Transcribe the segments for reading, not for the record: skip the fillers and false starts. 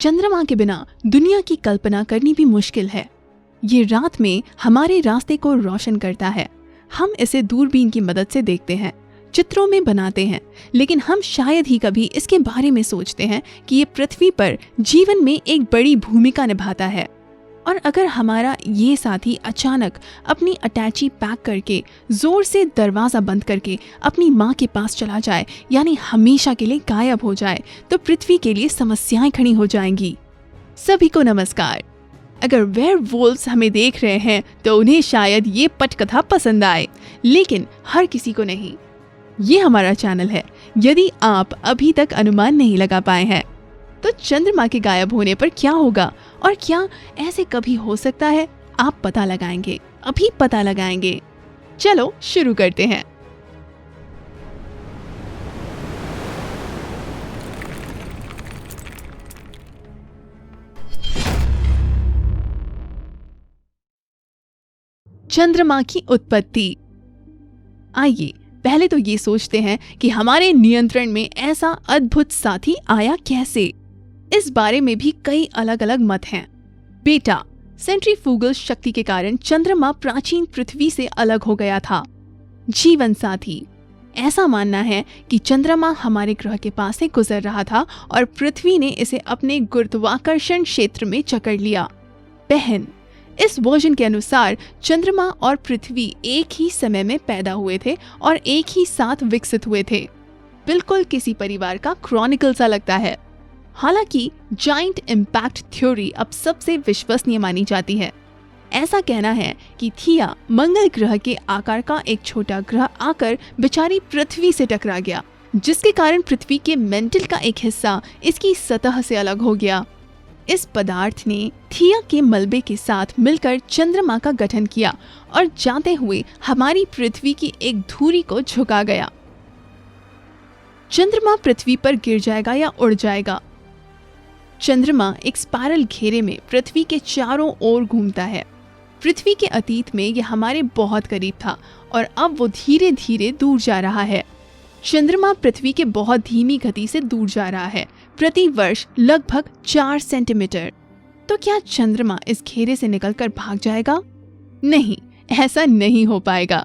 चंद्रमा के बिना दुनिया की कल्पना करनी भी मुश्किल है। ये रात में हमारे रास्ते को रोशन करता है। हम इसे दूरबीन की मदद से देखते हैं, चित्रों में बनाते हैं, लेकिन हम शायद ही कभी इसके बारे में सोचते हैं कि ये पृथ्वी पर जीवन में एक बड़ी भूमिका निभाता है। और अगर हमारा ये साथी अचानक अपनी अटैची पैक करके जोर से दरवाजा बंद करके अपनी माँ के पास चला जाए, यानी हमेशा के लिए गायब हो जाए, तो पृथ्वी के लिए समस्याएं खड़ी हो जाएंगी। सभी को नमस्कार। अगर वेयरवुल्व्स हमें देख रहे हैं तो उन्हें शायद ये पटकथा पसंद आए, लेकिन हर किसी को नहीं। ये हमारा चैनल है। यदि आप अभी तक अनुमान नहीं लगा पाए हैं तो चंद्रमा के गायब होने पर क्या होगा और क्या ऐसे कभी हो सकता है, आप पता लगाएंगे, अभी पता लगाएंगे। चलो शुरू करते हैं। चंद्रमा की उत्पत्ति। आइए पहले तो ये सोचते हैं कि हमारे नियंत्रण में ऐसा अद्भुत साथी आया कैसे। इस बारे में भी कई अलग अलग मत हैं। बेटा, सेंट्रीफ्यूगल शक्ति के कारण चंद्रमा प्राचीन पृथ्वी से अलग हो गया था। जीवन साथी, ऐसा मानना है कि चंद्रमा हमारे ग्रह के पास से गुजर रहा था और पृथ्वी ने इसे अपने गुरुत्वाकर्षण क्षेत्र में जकड़ लिया। बहन, इस वर्जन के अनुसार चंद्रमा और पृथ्वी एक ही समय में पैदा हुए थे और एक ही साथ विकसित हुए थे। बिल्कुल किसी परिवार का क्रॉनिकल सा लगता है। हालांकि जाइंट इम्पैक्ट थ्योरी अब सबसे विश्वसनीय मानी जाती है। ऐसा कहना है कि थिया मंगल ग्रह के आकार का एक छोटा ग्रह आकर बेचारी पृथ्वी से टकरा गया, जिसके कारण पृथ्वी के मेंटल का एक हिस्सा इसकी सतह से अलग हो गया। इस पदार्थ ने थिया के मलबे के साथ मिलकर चंद्रमा का गठन किया और जाते हुए हमारी पृथ्वी की एक धुरी को झुका गया। चंद्रमा पृथ्वी पर गिर जाएगा या उड़ जाएगा? चंद्रमा एक स्पाइरल घेरे में पृथ्वी के चारों ओर घूमता है। पृथ्वी के अतीत में यह हमारे बहुत करीब था और अब वो धीरे धीरे दूर जा रहा है। चंद्रमा पृथ्वी के बहुत धीमी गति से दूर जा रहा है, प्रति वर्ष लगभग 4 सेंटीमीटर। तो क्या चंद्रमा इस घेरे से निकलकर भाग जाएगा? नहीं, ऐसा नहीं हो पाएगा।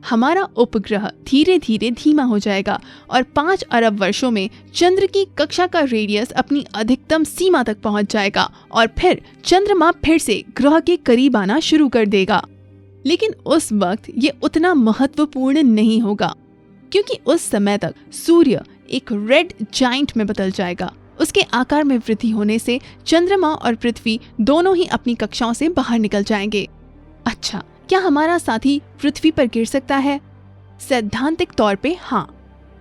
हमारा उपग्रह धीरे धीरे धीमा हो जाएगा और 5 अरब वर्षों में चंद्र की कक्षा का रेडियस अपनी अधिकतम सीमा तक पहुंच जाएगा और फिर चंद्रमा फिर से ग्रह के करीब आना शुरू कर देगा। लेकिन उस वक्त ये उतना महत्वपूर्ण नहीं होगा, क्योंकि उस समय तक सूर्य एक रेड जाइंट में बदल जाएगा। उसके आकार में वृद्धि होने से चंद्रमा और पृथ्वी दोनों ही अपनी कक्षाओं से बाहर निकल जाएंगे। अच्छा, क्या हमारा साथी पृथ्वी पर गिर सकता है? सैद्धांतिक तौर पे हाँ।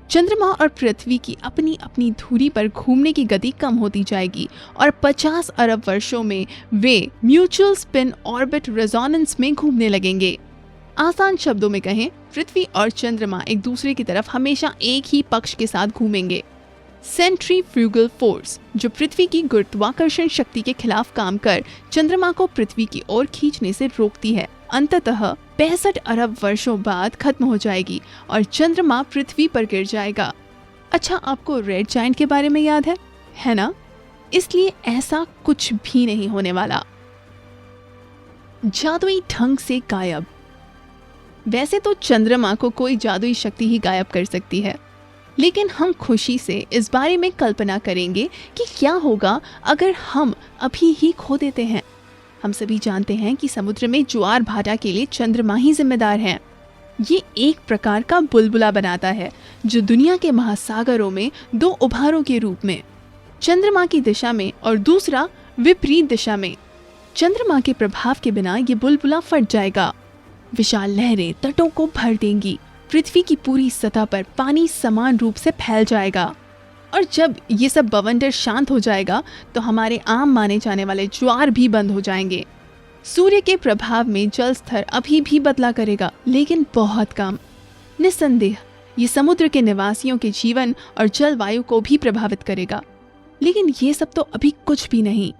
चंद्रमा और पृथ्वी की अपनी अपनी धुरी पर घूमने की गति कम होती जाएगी और 50 अरब वर्षों में वे म्यूचुअल स्पिन ऑर्बिट रेजोनेंस में घूमने लगेंगे। आसान शब्दों में कहें, पृथ्वी और चंद्रमा एक दूसरे की तरफ हमेशा एक ही पक्ष के साथ घूमेंगे। सेंट्रीफ्यूगल फोर्स, जो पृथ्वी की गुरुत्वाकर्षण शक्ति के खिलाफ काम कर चंद्रमा को पृथ्वी की ओर खींचने से रोकती है, अंततः 65 अरब वर्षों बाद खत्म हो जाएगी और चंद्रमा पृथ्वी पर गिर जाएगा। अच्छा, आपको रेड जाइंट के बारे में याद है ना? इसलिए ऐसा कुछ भी नहीं होने वाला। जादुई ढंग से गायब। वैसे तो चंद्रमा को कोई जादुई शक्ति ही गायब कर सकती है, लेकिन हम खुशी से इस बारे में कल्पना करेंगे कि क्या होगा अगर हम अभी ही खो देते हैं। हम सभी जानते हैं कि समुद्र में ज्वार भाटा के लिए चंद्रमा ही जिम्मेदार है। ये एक प्रकार का बुलबुला बनाता है जो दुनिया के महासागरों में 2 उभारों के रूप में, चंद्रमा की दिशा में और दूसरा विपरीत दिशा में। चंद्रमा के प्रभाव के बिना ये बुलबुला फट जाएगा। विशाल लहरें तटों को भर देंगी। पृथ्वी की पूरी सतह पर पानी समान रूप से फैल जाएगा और जब ये सब बवंडर शांत हो जाएगा तो हमारे आम माने जाने वाले ज्वार भी बंद हो जाएंगे। सूर्य के प्रभाव में जल स्तर अभी भी बदला करेगा, लेकिन बहुत कम। निस्संदेह ये समुद्र के निवासियों के जीवन और जलवायु को भी प्रभावित करेगा, लेकिन ये सब तो अभी कुछ भी नहीं।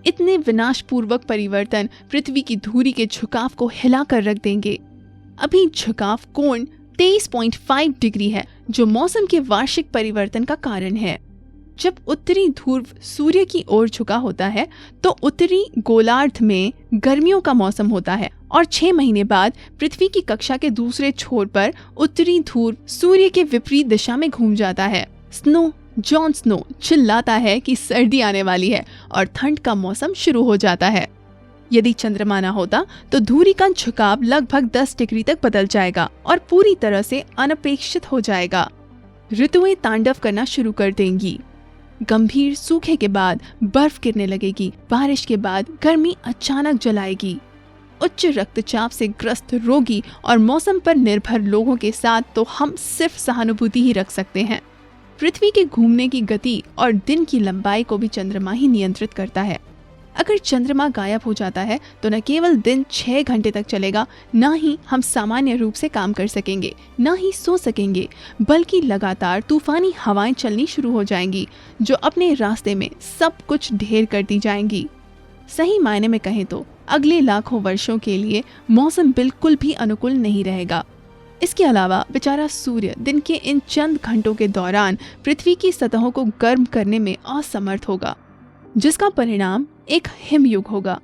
इतने विनाशपूर्वक परिवर्तन पृथ्वी की धुरी के झुकाव को हिलाकर रख देंगे। अभी झुकाव कोण 23.5 डिग्री है, जो मौसम के वार्षिक परिवर्तन का कारण है। जब उत्तरी ध्रुव सूर्य की ओर झुका होता है तो उत्तरी गोलार्ध में गर्मियों का मौसम होता है और 6 महीने बाद पृथ्वी की कक्षा के दूसरे छोर पर उत्तरी ध्रुव सूर्य के विपरीत दिशा में घूम जाता है। जॉन स्नो चिल्लाता है कि सर्दी आने वाली है और ठंड का मौसम शुरू हो जाता है। यदि चंद्रमा न होता तो धुरी का झुकाव लगभग 10 डिग्री तक बदल जाएगा और पूरी तरह से अनपेक्षित हो जाएगा। ऋतुएं तांडव करना शुरू कर देंगी। गंभीर सूखे के बाद बर्फ गिरने लगेगी। बारिश के बाद गर्मी अचानक जलाएगी। उच्च रक्तचाप से ग्रस्त रोगी और मौसम पर निर्भर लोगों के साथ तो हम सिर्फ सहानुभूति ही रख सकते हैं। पृथ्वी के घूमने की गति और दिन की लंबाई को भी चंद्रमा ही नियंत्रित करता है। अगर चंद्रमा गायब हो जाता है तो न केवल दिन 6 घंटे तक चलेगा, न ही हम सामान्य रूप से काम कर सकेंगे, न ही सो सकेंगे, बल्कि लगातार तूफानी हवाएं चलनी शुरू हो जाएंगी जो अपने रास्ते में सब कुछ ढेर कर दी जाएंगी। सही मायने में कहें तो अगले लाखों वर्षों के लिए मौसम बिल्कुल भी अनुकूल नहीं रहेगा। इसके अलावा बेचारा सूर्य दिन के इन चंद घंटों के दौरान पृथ्वी की सतहों को गर्म करने में असमर्थ होगा, जिसका परिणाम एक हिमयुग होगा।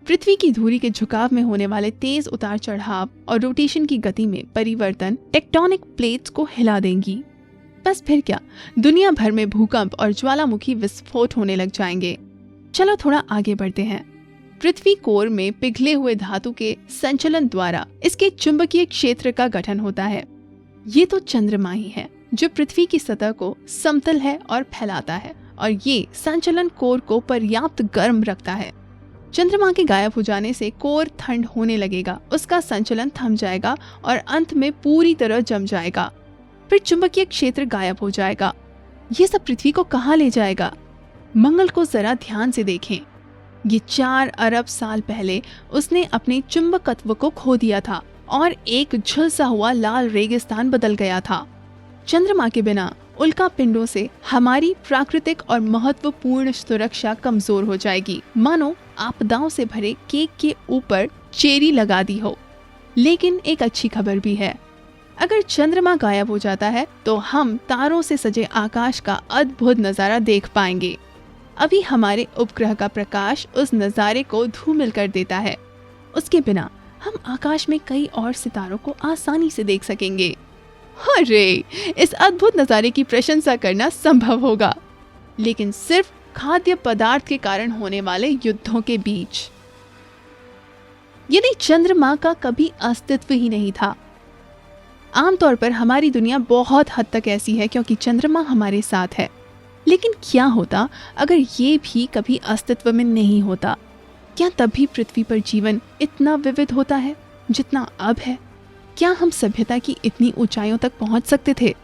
पृथ्वी की धुरी के झुकाव में होने वाले तेज उतार चढ़ाव और रोटेशन की गति में परिवर्तन टेक्टोनिक प्लेट्स को हिला देंगी। बस फिर क्या, दुनिया भर में भूकंप और ज्वालामुखी विस्फोट होने लग जाएंगे। चलो थोड़ा आगे बढ़ते हैं। पृथ्वी कोर में पिघले हुए धातु के संचलन द्वारा इसके चुंबकीय क्षेत्र का गठन होता है। ये तो चंद्रमा ही है जो पृथ्वी की सतह को समतल है और फैलाता है, और ये संचलन कोर को पर्याप्त गर्म रखता है। चंद्रमा के गायब हो जाने से कोर ठंड होने लगेगा, उसका संचलन थम जाएगा और अंत में पूरी तरह जम जाएगा। फिर चुंबकीय क्षेत्र गायब हो जाएगा। ये सब पृथ्वी को कहाँ ले जाएगा? मंगल को जरा ध्यान से देखें। ये 4 अरब साल पहले उसने अपने चुंबकत्व को खो दिया था और एक झुलसा हुआ लाल रेगिस्तान बदल गया था। चंद्रमा के बिना उल्का पिंडों से हमारी प्राकृतिक और महत्वपूर्ण सुरक्षा कमजोर हो जाएगी, मानो आपदाओं से भरे केक के ऊपर चेरी लगा दी हो। लेकिन एक अच्छी खबर भी है। अगर चंद्रमा गायब हो जाता है तो हम तारों से सजे आकाश का अद्भुत नजारा देख पाएंगे। अभी हमारे उपग्रह का प्रकाश उस नजारे को धूमिल कर देता है। उसके बिना हम आकाश में कई और सितारों को आसानी से देख सकेंगे। अरे, इस अद्भुत नजारे की प्रशंसा करना संभव होगा, लेकिन सिर्फ खाद्य पदार्थ के कारण होने वाले युद्धों के बीच। यदि चंद्रमा का कभी अस्तित्व ही नहीं था। आमतौर पर हमारी दुनिया बहुत हद तक ऐसी है क्योंकि चंद्रमा हमारे साथ है। लेकिन क्या होता अगर ये भी कभी अस्तित्व में नहीं होता? क्या तब भी पृथ्वी पर जीवन इतना विविध होता है जितना अब है? क्या हम सभ्यता की इतनी ऊंचाइयों तक पहुंच सकते थे?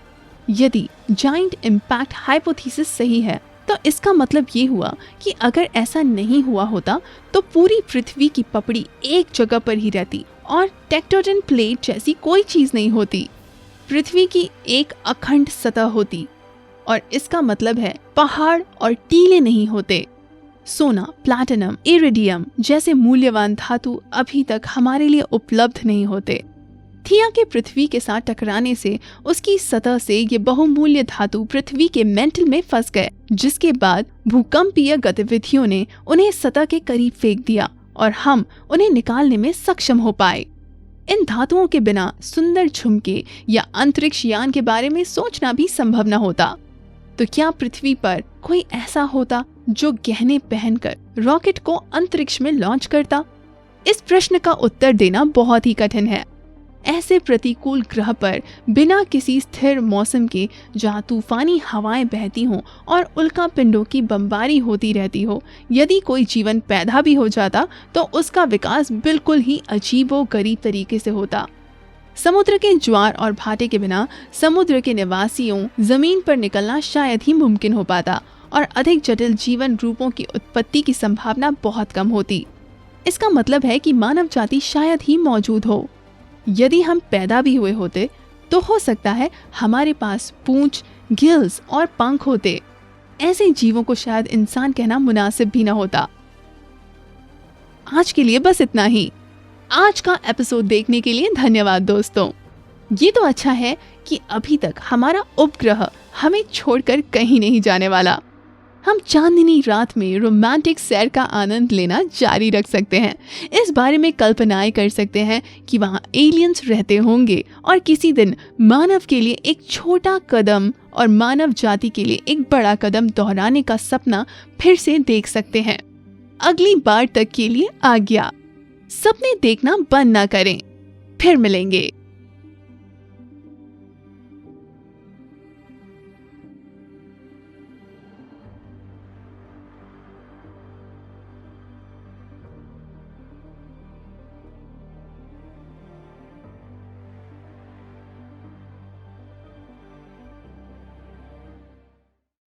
यदि जाइंट इम्पैक्ट हाइपोथेसिस सही है तो इसका मतलब ये हुआ कि अगर ऐसा नहीं हुआ होता तो पूरी पृथ्वी की पपड़ी एक जगह पर ही रहती और टेक्टोनिक प्लेट जैसी कोई चीज नहीं होती। पृथ्वी की एक अखंड सतह होती, और इसका मतलब है पहाड़ और टीले नहीं होते। सोना, प्लैटिनम, इरिडियम जैसे मूल्यवान धातु अभी तक हमारे लिए उपलब्ध नहीं होते। थिया के पृथ्वी के साथ टकराने से उसकी सतह से ये बहुमूल्य धातु पृथ्वी के मेंटल में फंस गए, जिसके बाद भूकंपीय गतिविधियों ने उन्हें सतह के करीब फेंक दिया और हम उन्हें निकालने में सक्षम हो पाए। इन धातुओं के बिना सुंदर झुमके या अंतरिक्ष यान के बारे में सोचना भी संभव न होता। तो क्या पृथ्वी पर कोई ऐसा होता जो गहने पहनकर रॉकेट को अंतरिक्ष में लॉन्च करता? इस प्रश्न का उत्तर देना बहुत ही कठिन है। ऐसे प्रतिकूल ग्रह पर बिना किसी स्थिर मौसम के, जहाँ तूफानी हवाएं बहती हों और उल्का पिंडों की बमबारी होती रहती हो, यदि कोई जीवन पैदा भी हो जाता तो उसका विकास बिल्कुल ही अजीबोगरीब तरीके से होता। समुद्र के ज्वार और भाटे के बिना समुद्र के निवासियों जमीन पर निकलना शायद ही मुमकिन हो पाता और अधिक जटिल जीवन रूपों की उत्पत्ति की संभावना बहुत कम होती। इसका मतलब है कि मानव जाति शायद ही मौजूद हो। यदि हम पैदा भी हुए होते तो हो सकता है हमारे पास पूंछ, गिल्स और पंख होते। ऐसे जीवों को शायद इंसान कहना मुनासिब भी न होता। आज के लिए बस इतना ही। आज का एपिसोड देखने के लिए धन्यवाद दोस्तों। ये तो अच्छा है कि अभी तक हमारा उपग्रह हमें छोड़कर कहीं नहीं जाने वाला। हम चांदनी रात में रोमांटिक सैर का आनंद लेना जारी रख सकते हैं। इस बारे में कल्पनाएं कर सकते हैं कि वहाँ एलियंस रहते होंगे और किसी दिन मानव के लिए एक छोटा कदम और मानव जाति के लिए एक बड़ा कदम दोहराने का सपना फिर से देख सकते हैं। अगली बार तक के लिए आज्ञा। सपने देखना बंद ना करें। फिर मिलेंगे।